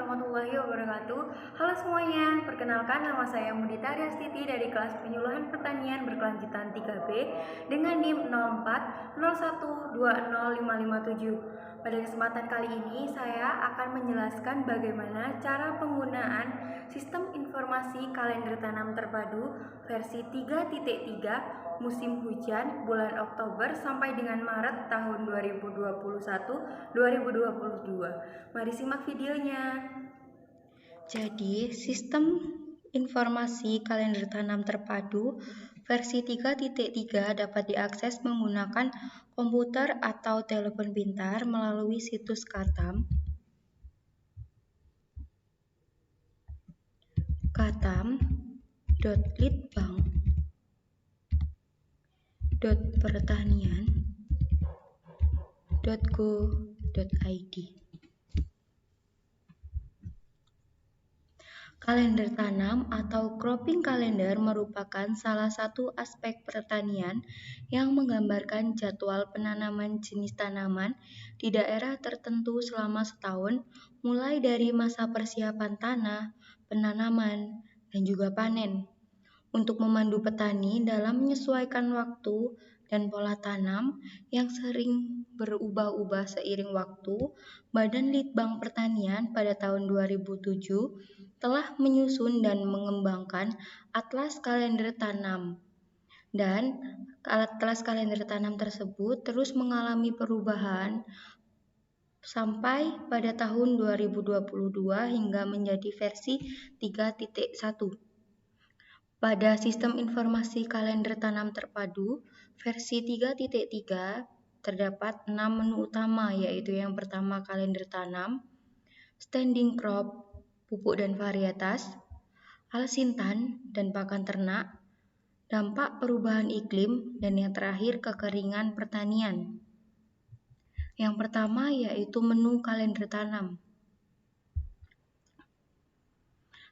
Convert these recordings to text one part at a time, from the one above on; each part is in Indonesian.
warahmatullahi wabarakatuh. Halo semuanya, perkenalkan nama saya Mudita Riastiti dari kelas penyuluhan pertanian berkelanjutan 3B dengan NIM 0401205557. Pada kesempatan kali ini saya akan menjelaskan bagaimana cara penggunaan sistem informasi kalender tanam terpadu versi 3.3 musim hujan bulan Oktober sampai dengan Maret tahun 2021-2022. Mari simak videonya. Jadi, sistem informasi kalender tanam terpadu versi 3.3 dapat diakses menggunakan komputer atau telepon pintar melalui situs katam.litbang.pertanian.go.id. Kalender tanam atau cropping calendar merupakan salah satu aspek pertanian yang menggambarkan jadwal penanaman jenis tanaman di daerah tertentu selama setahun, mulai dari masa persiapan tanah, penanaman, dan juga panen. Untuk memandu petani dalam menyesuaikan waktu dan pola tanam yang sering berubah-ubah seiring waktu, Badan Litbang Pertanian pada tahun 2007 telah menyusun dan mengembangkan Atlas Kalender Tanam. Dan Atlas Kalender Tanam tersebut terus mengalami perubahan sampai pada tahun 2022 hingga menjadi versi 3.1. Pada sistem informasi kalender tanam terpadu versi 3.3 terdapat 6 menu utama, yaitu yang pertama kalender tanam, standing crop, pupuk dan varietas, alsintan dan pakan ternak, dampak perubahan iklim, dan yang terakhir kekeringan pertanian. Yang pertama yaitu menu kalender tanam.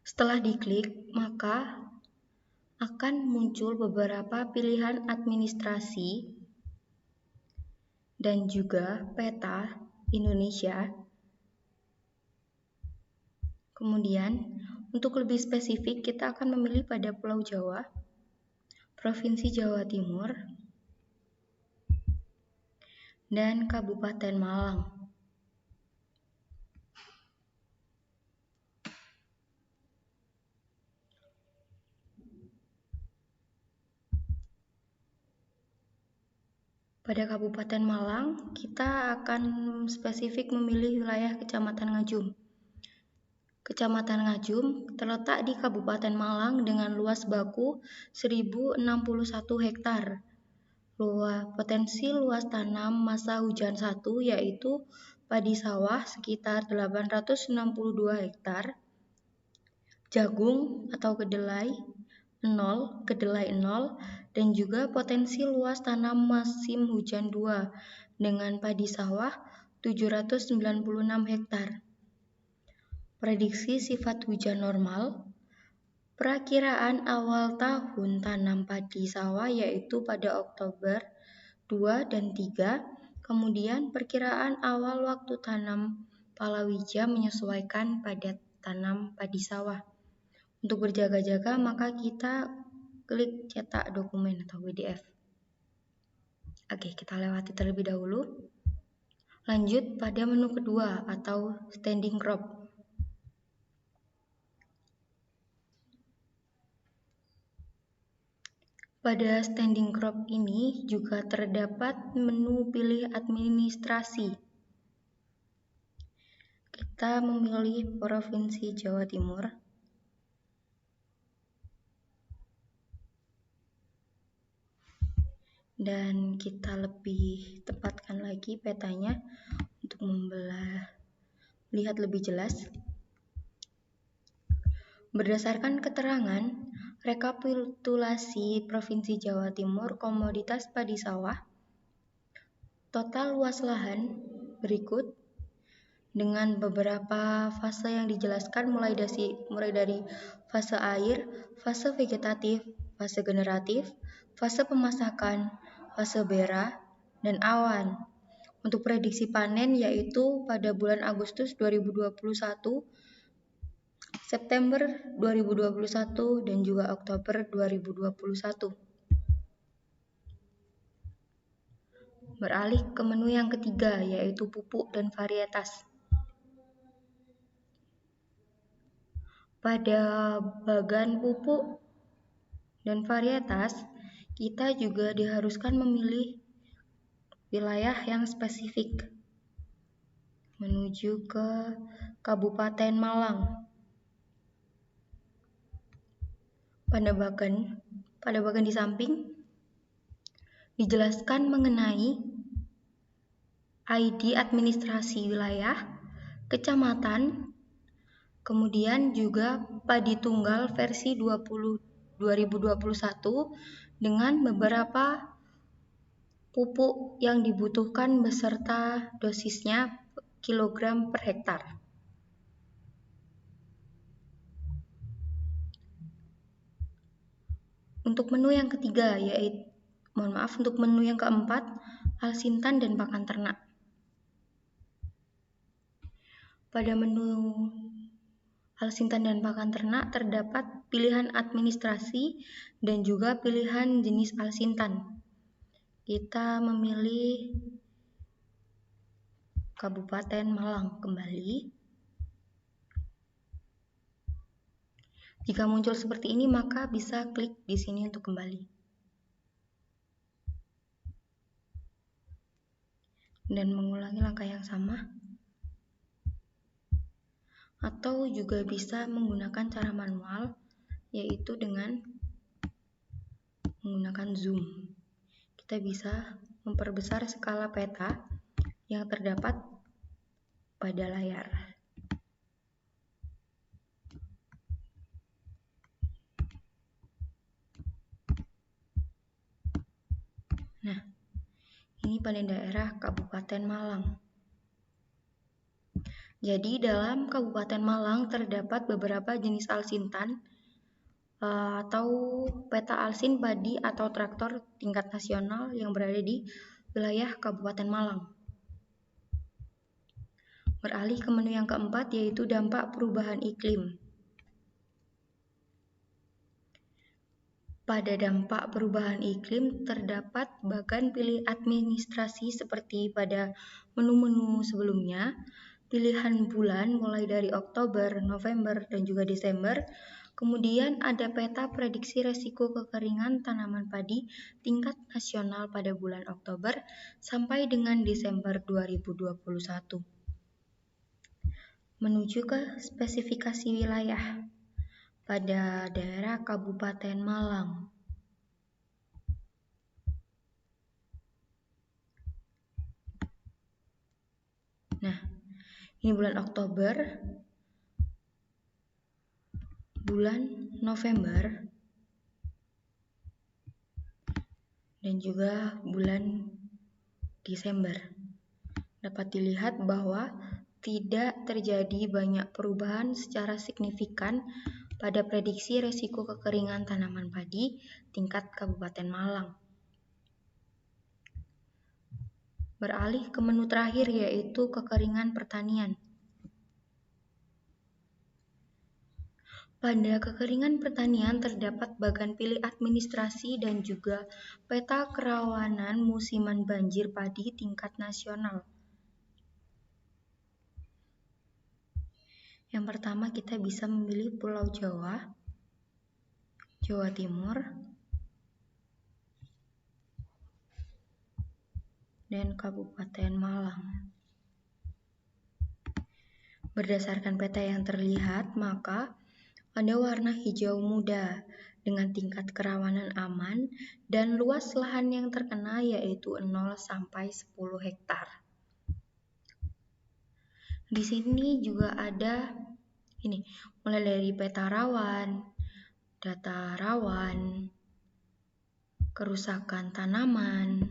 Setelah diklik, maka akan muncul beberapa pilihan administrasi dan juga peta Indonesia. Kemudian, untuk lebih spesifik, kita akan memilih pada Pulau Jawa, Provinsi Jawa Timur, dan Kabupaten Malang. Pada Kabupaten Malang, kita akan spesifik memilih wilayah Kecamatan Ngajum. Kecamatan Ngajum terletak di Kabupaten Malang dengan luas baku 1061 hektar. Potensi luas tanam masa hujan 1 yaitu padi sawah sekitar 862 hektar, jagung atau kedelai 0, dan juga potensi luas tanam musim hujan 2 dengan padi sawah 796 hektar. Prediksi sifat hujan normal. Perakiraan awal tahun tanam padi sawah yaitu pada Oktober 2 dan 3, kemudian perkiraan awal waktu tanam palawija menyesuaikan pada tanam padi sawah. Untuk berjaga-jaga, maka kita klik cetak dokumen atau PDF. Oke, kita lewati terlebih dahulu. Lanjut pada menu kedua atau standing crop. Pada standing crop ini juga terdapat menu pilih administrasi. Kita memilih Provinsi Jawa Timur. Dan kita lebih tepatkan lagi petanya untuk lihat lebih jelas. Berdasarkan keterangan rekapitulasi Provinsi Jawa Timur komoditas padi sawah, total luas lahan berikut dengan beberapa fase yang dijelaskan mulai dari fase air, fase vegetatif, fase generatif, fase pemasakan, fase bera, dan awan. Untuk prediksi panen yaitu pada bulan Agustus 2021 September 2021 dan juga Oktober 2021. Beralih ke menu yang ketiga, yaitu pupuk dan varietas. Pada bagan pupuk dan varietas, kita juga diharuskan memilih wilayah yang spesifik menuju ke Kabupaten Malang. Pada bagan di samping dijelaskan mengenai ID administrasi wilayah, kecamatan, kemudian juga padi tunggal versi 2021 dengan beberapa pupuk yang dibutuhkan beserta dosisnya kilogram per hektar. Untuk menu yang ketiga, untuk menu yang keempat, alsintan dan pakan ternak. Pada menu alsintan dan pakan ternak terdapat pilihan administrasi dan juga pilihan jenis alsintan. Kita memilih Kabupaten Malang kembali. Jika muncul seperti ini, maka bisa klik di sini untuk kembali. Dan mengulangi langkah yang sama. Atau juga bisa menggunakan cara manual, yaitu dengan menggunakan zoom. Kita bisa memperbesar skala peta yang terdapat pada layar. Nah, ini pada daerah Kabupaten Malang. Jadi dalam Kabupaten Malang terdapat beberapa jenis alsintan atau peta alsin padi atau traktor tingkat nasional yang berada di wilayah Kabupaten Malang. Beralih ke menu yang keempat, yaitu dampak perubahan iklim. Pada dampak perubahan iklim terdapat bagan pilih administrasi seperti pada menu-menu sebelumnya, pilihan bulan mulai dari Oktober, November, dan juga Desember. Kemudian ada peta prediksi resiko kekeringan tanaman padi tingkat nasional pada bulan Oktober sampai dengan Desember 2021. Menuju ke spesifikasi wilayah pada daerah Kabupaten Malang. Nah, ini bulan Oktober, bulan November, dan juga bulan Desember. Dapat dilihat bahwa tidak terjadi banyak perubahan secara signifikan pada prediksi resiko kekeringan tanaman padi tingkat Kabupaten Malang. Beralih ke menu terakhir, yaitu kekeringan pertanian. Pada kekeringan pertanian terdapat bagan pilih administrasi dan juga peta kerawanan musiman banjir padi tingkat nasional. Yang pertama, kita bisa memilih Pulau Jawa, Jawa Timur, dan Kabupaten Malang. Berdasarkan peta yang terlihat, maka ada warna hijau muda dengan tingkat kerawanan aman dan luas lahan yang terkena yaitu 0 sampai 10 hektar. Di sini juga ada mulai dari peta rawan, data rawan, kerusakan tanaman,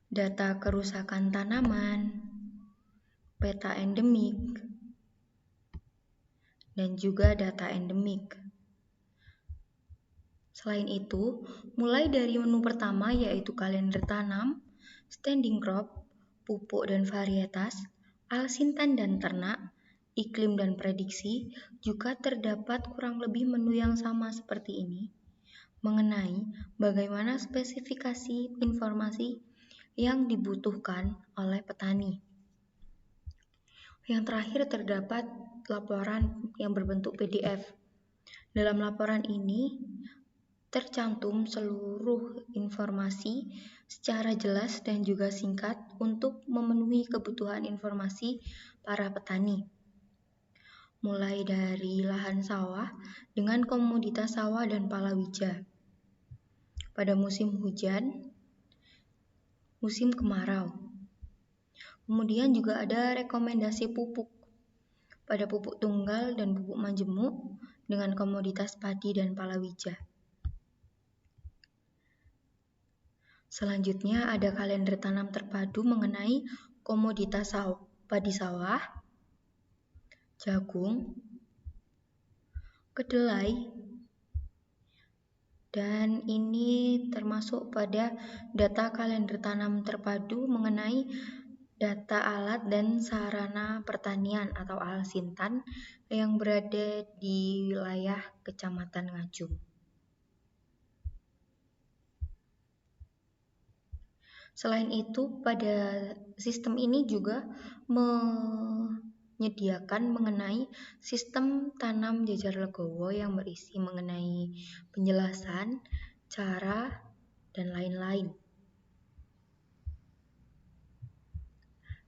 data kerusakan tanaman, peta endemik, dan juga data endemik. Selain itu, mulai dari menu pertama yaitu kalender tanam, standing crop, pupuk dan varietas, alsintan dan ternak, iklim dan prediksi, juga terdapat kurang lebih menu yang sama seperti ini mengenai bagaimana spesifikasi informasi yang dibutuhkan oleh petani. Yang terakhir terdapat laporan yang berbentuk PDF. Dalam laporan ini tercantum seluruh informasi secara jelas dan juga singkat untuk memenuhi kebutuhan informasi para petani. Mulai dari lahan sawah dengan komoditas sawah dan palawija. Pada musim hujan, musim kemarau. Kemudian juga ada rekomendasi pupuk pada pupuk tunggal dan pupuk majemuk dengan komoditas padi dan palawija. Selanjutnya ada kalender tanam terpadu mengenai komoditas padi sawah, jagung, kedelai, dan ini termasuk pada data kalender tanam terpadu mengenai data alat dan sarana pertanian atau alsintan yang berada di wilayah Kecamatan Ngajum. Selain itu, pada sistem ini juga menyediakan mengenai sistem tanam jajar legowo yang berisi mengenai penjelasan, cara, dan lain-lain.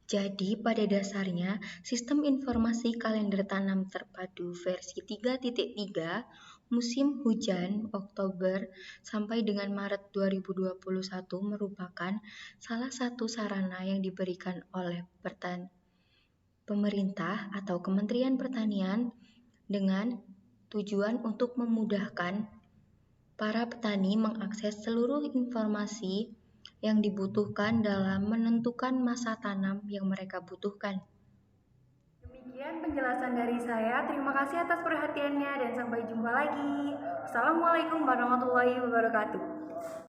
Jadi, pada dasarnya, sistem informasi kalender tanam terpadu versi 3.3 musim hujan Oktober sampai dengan Maret 2021 merupakan salah satu sarana yang diberikan oleh pemerintah atau Kementerian Pertanian dengan tujuan untuk memudahkan para petani mengakses seluruh informasi yang dibutuhkan dalam menentukan masa tanam yang mereka butuhkan. Demikian penjelasan dari saya. Terima kasih atas perhatiannya dan sampai jumpa lagi. Assalamualaikum warahmatullahi wabarakatuh.